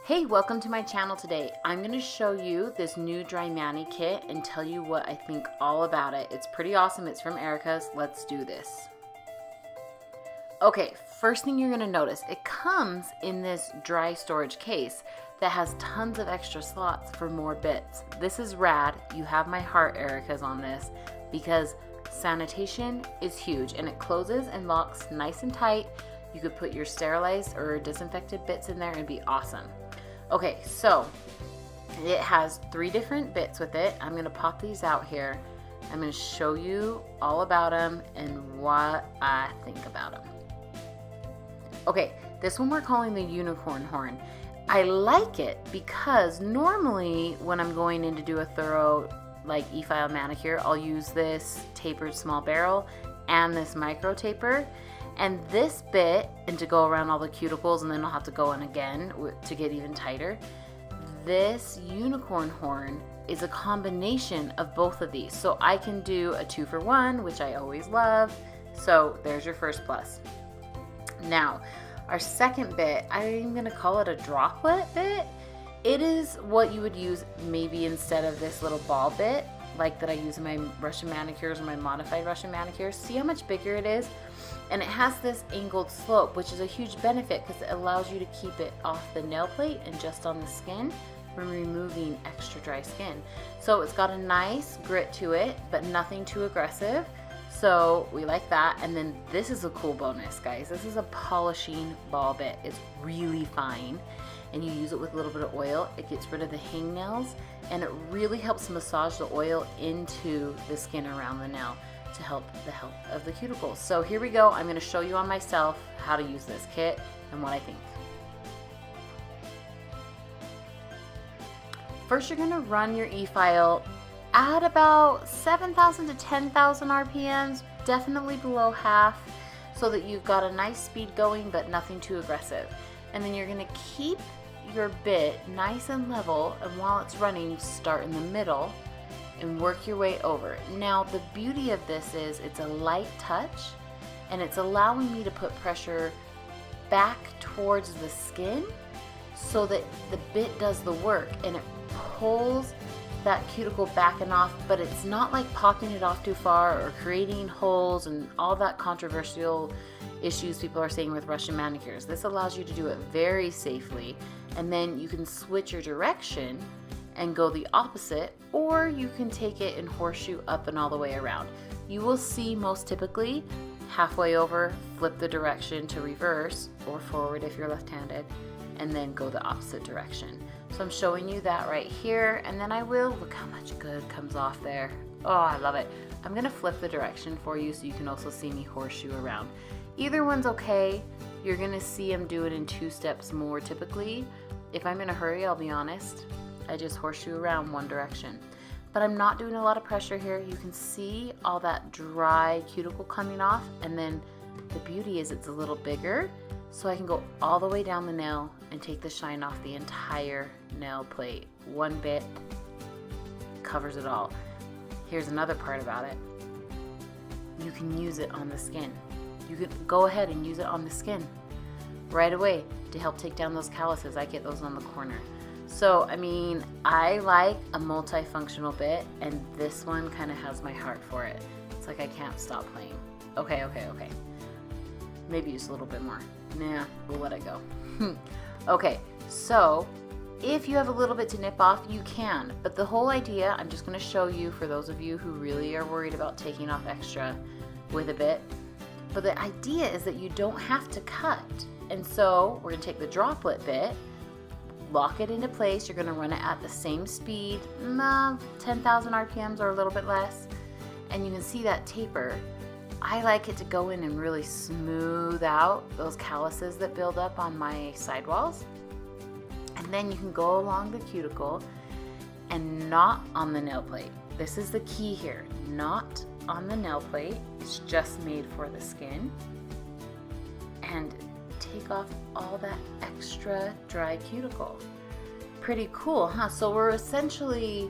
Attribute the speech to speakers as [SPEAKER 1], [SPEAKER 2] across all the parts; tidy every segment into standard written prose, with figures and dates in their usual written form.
[SPEAKER 1] Hey, welcome to my channel today. I'm going to show you this new dry mani kit and tell you what I think all about it. It's pretty awesome. It's from Erica's. Let's do this. Okay, first thing you're going to notice, it comes in this dry storage case that has tons of extra slots for more bits. This is rad. You have my heart, Erica's, on this because sanitation is huge and it closes and locks nice and tight. You could put your sterilized or disinfected bits in there and be awesome. Okay, so it has 3 different bits with it. I'm gonna pop these out here. I'm gonna show you all about them and what I think about them. Okay, this one we're calling the unicorn horn. I like it because normally when I'm going in to do a thorough like e-file manicure, I'll use this tapered small barrel and this micro taper. And this bit, and to go around all the cuticles, and then I'll have to go in again to get even tighter. This unicorn horn is a combination of both of these. So I can do a 2-for-1, which I always love. So there's your first plus. Now, our second bit, I'm gonna call it a droplet bit. It is what you would use maybe instead of this little ball bit, like that I use in my Russian manicures or my modified Russian manicures. See how much bigger it is? And it has this angled slope, which is a huge benefit because it allows you to keep it off the nail plate and just on the skin from removing extra dry skin. So it's got a nice grit to it, but nothing too aggressive. So we like that. And then this is a cool bonus, guys. This is a polishing ball bit. It's really fine. And you use it with a little bit of oil. It gets rid of the hangnails and it really helps massage the oil into the skin around the nail to help the health of the cuticles. So here we go. I'm going to show you on myself how to use this kit and what I think. First, you're going to run your e-file at about 7,000 to 10,000 RPMs, definitely below half, so that you've got a nice speed going but nothing too aggressive. And then you're going to keep your bit nice and level, and while it's running, you start in the middle and work your way over. Now, the beauty of this is it's a light touch and it's allowing me to put pressure back towards the skin so that the bit does the work and it pulls that cuticle back and off, but it's not like popping it off too far or creating holes and all that controversial issues people are saying with Russian manicures. This allows you to do it very safely, and then you can switch your direction and go the opposite, or you can take it and horseshoe up and all the way around. You will see most typically halfway over, flip the direction to reverse or forward if you're left-handed, and then go the opposite direction. So I'm showing you that right here, and then I will, look how much good comes off there. Oh, I love it. I'm gonna flip the direction for you so you can also see me horseshoe around. Either one's okay. You're gonna see him do it in 2 steps more typically. If I'm in a hurry, I'll be honest, I just horseshoe around one direction. But I'm not doing a lot of pressure here. You can see all that dry cuticle coming off, and then the beauty is it's a little bigger, so I can go all the way down the nail and take the shine off the entire nail plate. One bit covers it all. Here's another part about it. You can use it on the skin. You can go ahead and use it on the skin right away to help take down those calluses. I get those on the corner. So, I mean, I like a multifunctional bit, and this one kind of has my heart for it. It's like I can't stop playing. Okay. Maybe just a little bit more. Nah, we'll let it go. Okay, so if you have a little bit to nip off, you can. But the whole idea, I'm just gonna show you for those of you who really are worried about taking off extra with a bit. But the idea is that you don't have to cut. And so we're gonna take the droplet bit, lock it into place. You're gonna run it at the same speed, 10,000 RPMs or a little bit less. And you can see that taper. I like it to go in and really smooth out those calluses that build up on my sidewalls. And then you can go along the cuticle and not on the nail plate. This is the key here, not on the nail plate. It's just made for the skin. And take off all that extra dry cuticle. Pretty cool, huh? So we're essentially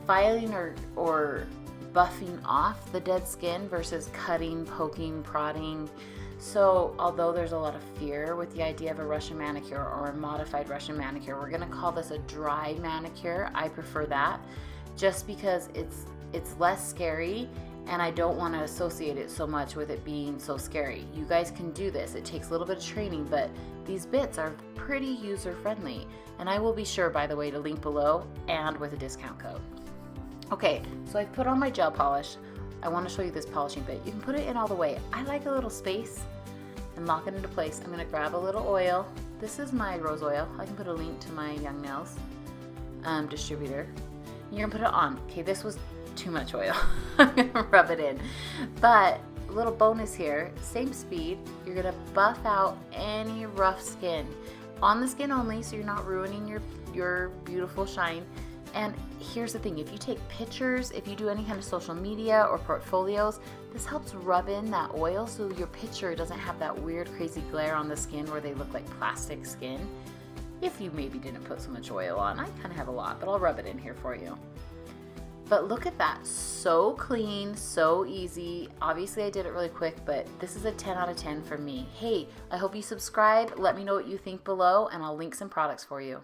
[SPEAKER 1] filing or buffing off the dead skin versus cutting, poking, prodding, So although there's a lot of fear with the idea of a Russian manicure or a modified Russian manicure, we're gonna call this a dry manicure. I prefer that just because it's less scary, and I don't want to associate it so much with it being so scary. You guys can do this. It takes a little bit of training, but these bits are pretty user friendly. And I will be sure, by the way, to link below and with a discount code. Okay, so I've put on my gel polish. I want to show you this polishing bit. You can put it in all the way. I like a little space and lock it into place. I'm going to grab a little oil. This is my rose oil. I can put a link to my Young Nails distributor. You're going to put it on. Okay, this was too much oil. I'm going to rub it in. But a little bonus here, same speed. You're going to buff out any rough skin. On the skin only, so you're not ruining your beautiful shine. And here's the thing, if you take pictures, if you do any kind of social media or portfolios, this helps rub in that oil so your picture doesn't have that weird crazy glare on the skin where they look like plastic skin. If you maybe didn't put so much oil on, I kind of have a lot, but I'll rub it in here for you. But look at that, so clean, so easy. Obviously I did it really quick, but this is a 10 out of 10 for me. Hey, I hope you subscribe. Let me know what you think below, and I'll link some products for you.